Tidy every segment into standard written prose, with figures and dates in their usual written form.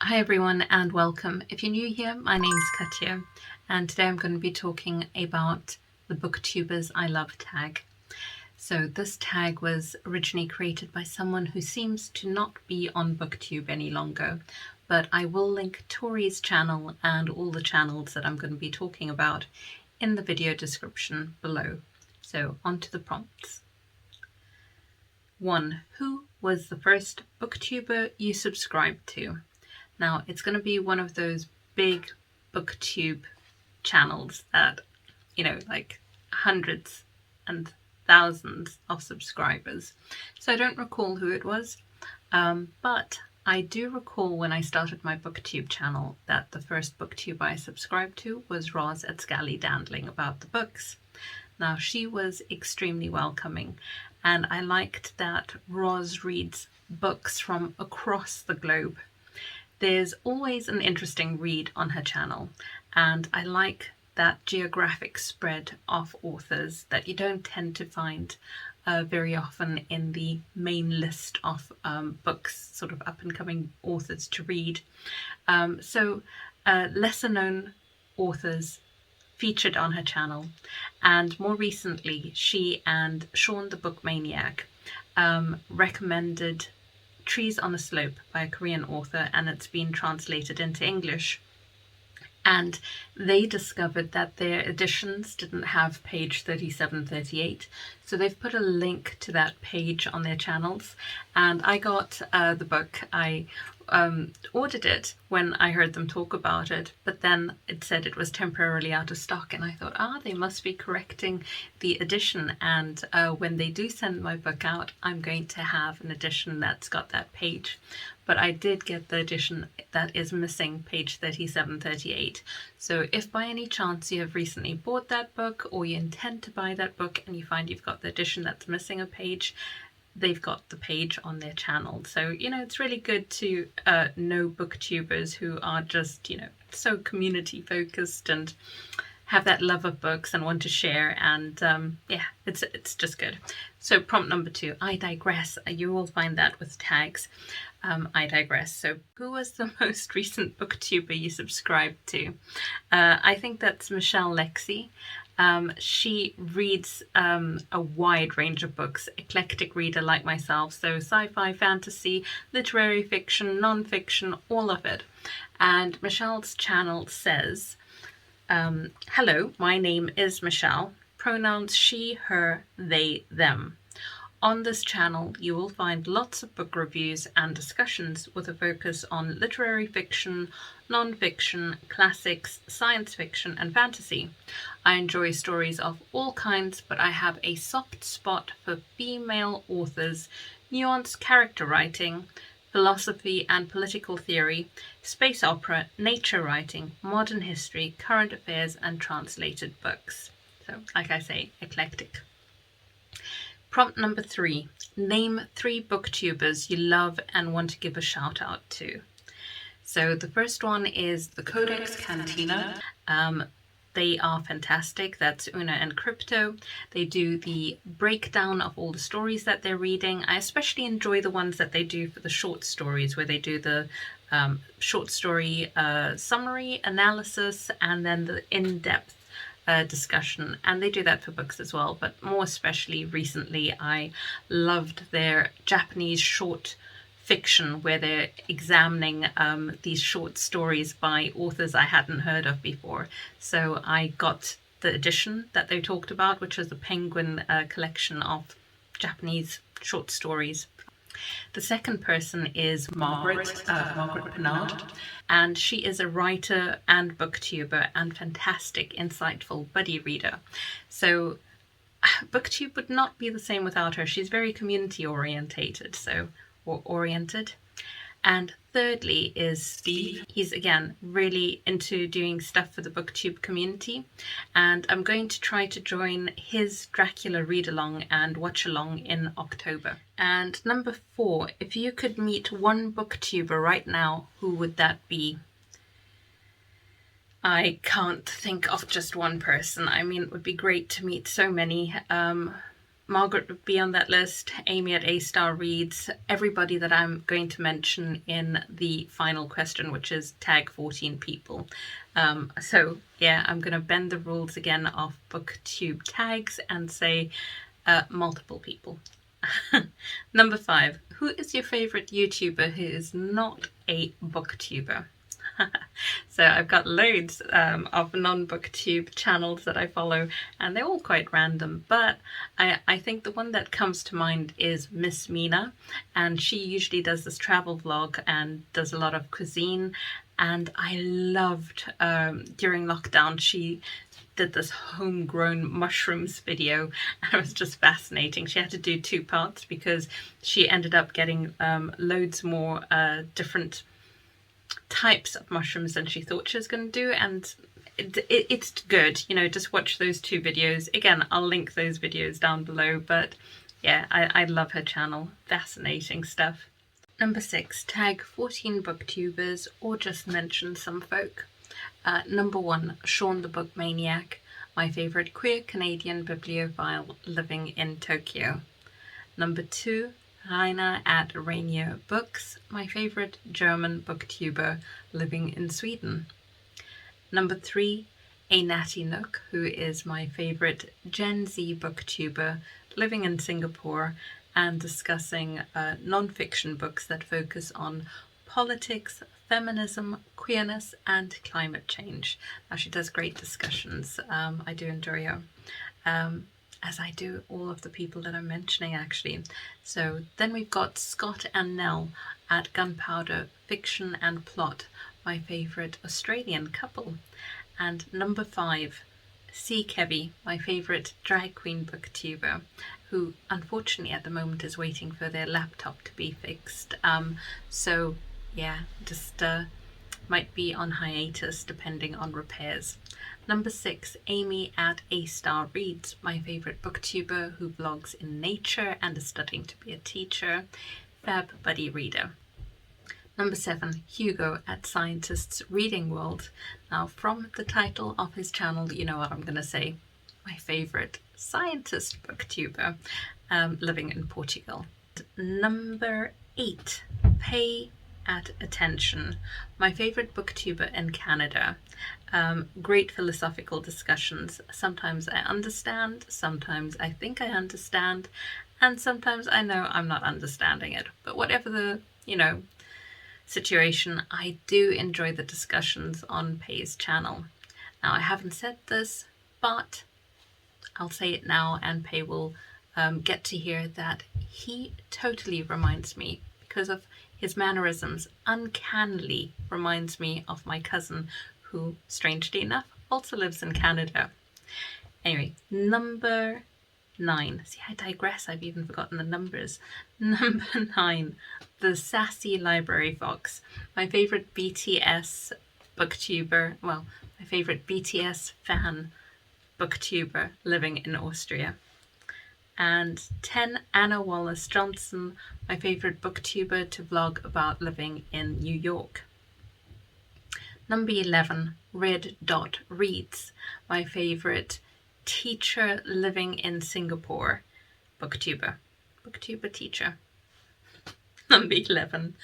Hi everyone and welcome. If you're new here, my name's Katya and today I'm going to be talking about the Booktubers I Love tag. So this tag was originally created by someone who seems to not be on Booktube any longer, but I will link Tori's channel and all the channels that I'm going to be talking about in the video description below. So on to the prompts. 1. Who was the first Booktuber you subscribed to? Now, it's going to be one of those big booktube channels that, like hundreds and thousands of subscribers. So I don't recall who it was, but I do recall when I started my booktube channel that the first booktuber I subscribed to was Roz at Scallydandling about the books. Now, she was extremely welcoming, and I liked that Roz reads books from across the globe. There's always an interesting read on her channel, and I like that geographic spread of authors that you don't tend to find very often in the main list of books, sort of up-and-coming authors to read. So lesser-known authors featured on her channel, and more recently she and Sean the Book Maniac recommended Trees on a Slope by a Korean author, and it's been translated into English. And they discovered that their editions didn't have page 37-38, so they've put a link to that page on their channels. And I got the book. I ordered it when I heard them talk about it, but then it said it was temporarily out of stock, and I thought, they must be correcting the edition, and when they do send my book out, I'm going to have an edition that's got that page. But I did get the edition that is missing page 37-38. So if by any chance you have recently bought that book, or you intend to buy that book and you find you've got the edition that's missing a page, they've got the page on their channel. So, it's really good to know booktubers who are just, so community focused and have that love of books and want to share, and it's just good. So prompt number 2, I digress. You will find that with tags. I digress. So who was the most recent booktuber you subscribed to? I think that's Michelle Lexi. She reads a wide range of books, eclectic reader like myself, so sci-fi, fantasy, literary fiction, non-fiction, all of it. And Michelle's channel says, hello, my name is Michelle, pronouns she, her, they, them. On this channel, you will find lots of book reviews and discussions with a focus on literary fiction, non-fiction, classics, science fiction, and fantasy. I enjoy stories of all kinds, but I have a soft spot for female authors, nuanced character writing, philosophy and political theory, space opera, nature writing, modern history, current affairs, and translated books. So, like I say, eclectic. Prompt number 3, name 3 booktubers you love and want to give a shout out to. So the first one is the Codex Cantina. They are fantastic. That's Una and Crypto. They do the breakdown of all the stories that they're reading. I especially enjoy the ones that they do for the short stories, where they do the short story summary, analysis, and then the in-depth discussion. And they do that for books as well, but more especially recently I loved their Japanese short fiction, where they're examining these short stories by authors I hadn't heard of before. So I got the edition that they talked about, which was the Penguin collection of Japanese short stories. The second person is Margaret Bernard, and she is a writer and booktuber and fantastic, insightful buddy reader. So booktube would not be the same without her. She's very community orientated, oriented. And thirdly is Steve. He's again really into doing stuff for the booktube community, and I'm going to try to join his Dracula read along and watch along in October. And number 4, if you could meet one booktuber right now, who would that be? I can't think of just one person. I mean, it would be great to meet so many. Margaret would be on that list, Amy at A Reads, everybody that I'm going to mention in the final question, which is tag 14 people. So yeah, I'm going to bend the rules again of booktube tags and say multiple people. Number 5, who is your favorite YouTuber who is not a booktuber? So I've got loads of non-booktube channels that I follow, and they're all quite random, but I think the one that comes to mind is Miss Mina, and she usually does this travel vlog and does a lot of cuisine, and I loved during lockdown she did this homegrown mushrooms video, and it was just fascinating. She had to do 2 parts because she ended up getting loads more different types of mushrooms than she thought she was going to do, and it's good, you know, just watch those 2 videos. Again, I'll link those videos down below, but yeah, I love her channel. Fascinating stuff. Number 6, tag 14 booktubers or just mention some folk. Number 1, Sean the Book Maniac, my favourite queer Canadian bibliophile living in Tokyo. Number 2, Raina at Rainier Books, my favourite German booktuber living in Sweden. Number 3, A Natty Nook, who is my favourite Gen Z booktuber living in Singapore and discussing non-fiction books that focus on politics, feminism, queerness and climate change. Now she does great discussions. I do enjoy her. As I do all of the people that I'm mentioning actually. So then we've got Scott and Nell at Gunpowder Fiction and Plot, my favourite Australian couple. And number 5, C Kevy, my favourite drag queen booktuber, who unfortunately at the moment is waiting for their laptop to be fixed. So yeah, just might be on hiatus depending on repairs. Number 6, Amy at A Reads, my favourite booktuber who vlogs in nature and is studying to be a teacher. Fab buddy reader. Number 7, Hugo at Scientist's Reading World. Now from the title of his channel, you know what I'm going to say. My favourite scientist booktuber living in Portugal. Number 8, Pay at Attention, my favourite booktuber in Canada. Great philosophical discussions. Sometimes I understand, sometimes I think I understand, and sometimes I know I'm not understanding it. But whatever the, you know, situation, I do enjoy the discussions on Pay's channel. Now I haven't said this, but I'll say it now and Pay will get to hear that he totally reminds me, because of his mannerisms, uncannily reminds me of my cousin who, strangely enough, also lives in Canada. Anyway, number 9. See, I digress, I've even forgotten the numbers. Number 9, the Sassy Library Fox, my favourite BTS booktuber, well, my favourite BTS fan booktuber living in Austria. And 10, Anna Wallace Johnson, my favourite booktuber to vlog about living in New York. Number 11, Red Dot Reads, my favourite teacher living in Singapore, booktuber teacher. Number 11,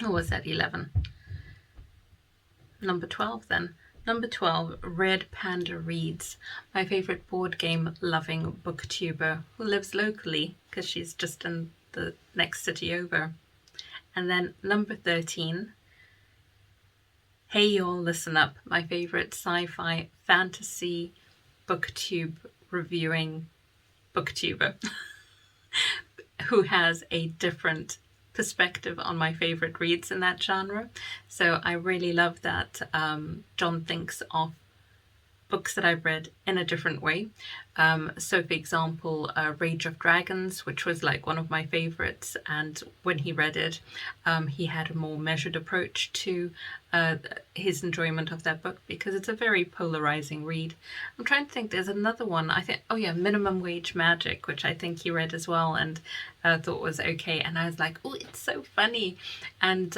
or was that 11? Number 12 then. Number 12, Red Panda Reads, my favourite board game loving booktuber who lives locally because she's just in the next city over. And then number 13, Hey Y'all Listen Up, my favourite sci-fi fantasy booktube reviewing booktuber who has a different perspective on my favourite reads in that genre. So I really love that John thinks of books that I've read in a different way. So for example, Rage of Dragons, which was like one of my favourites, and when he read it, he had a more measured approach to his enjoyment of that book because it's a very polarising read. I'm trying to think, there's another one, I think, oh yeah, Minimum Wage Magic, which I think he read as well and thought was okay, and I was like, oh, it's so funny. And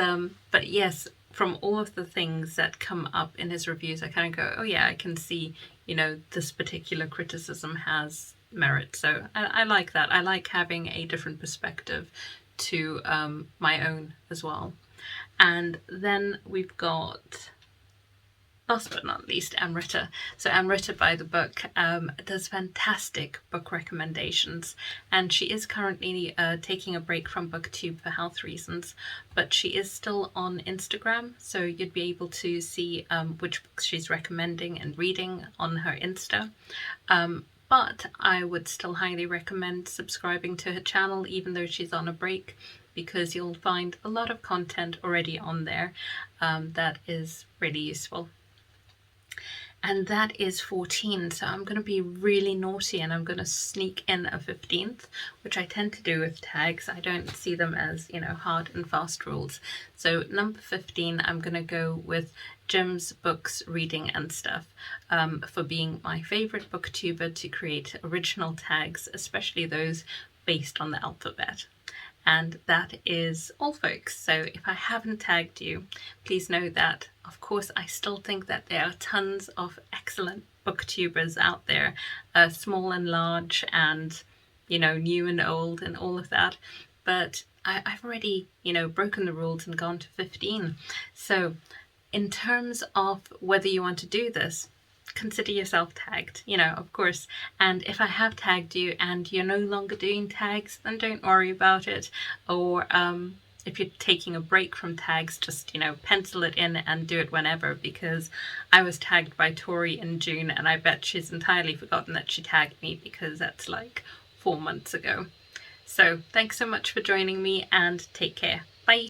but yes, from all of the things that come up in his reviews, I kind of go, oh yeah, I can see, you know, this particular criticism has merit. So I like that. I like having a different perspective to my own as well. And then we've got, last but not least, Amrita. So Amrita by the book does fantastic book recommendations, and she is currently taking a break from BookTube for health reasons, but she is still on Instagram, so you'd be able to see which books she's recommending and reading on her Insta. But I would still highly recommend subscribing to her channel even though she's on a break, because you'll find a lot of content already on there that is really useful. And that is 14, so I'm going to be really naughty and I'm going to sneak in a 15th, which I tend to do with tags. I don't see them as, you know, hard and fast rules. So number 15, I'm going to go with Jim's Books, Reading and Stuff, for being my favourite booktuber to create original tags, especially those based on the alphabet. And that is all, folks. So if I haven't tagged you, please know that, of course, I still think that there are tons of excellent booktubers out there, small and large and, you know, new and old and all of that. But I've already, you know, broken the rules and gone to 15. So in terms of whether you want to do this, consider yourself tagged, you know, of course. And if I have tagged you and you're no longer doing tags, then don't worry about it. Or if you're taking a break from tags, just, you know, pencil it in and do it whenever, because I was tagged by Tori in June and I bet she's entirely forgotten that she tagged me, because that's like 4 months ago. So thanks so much for joining me and take care.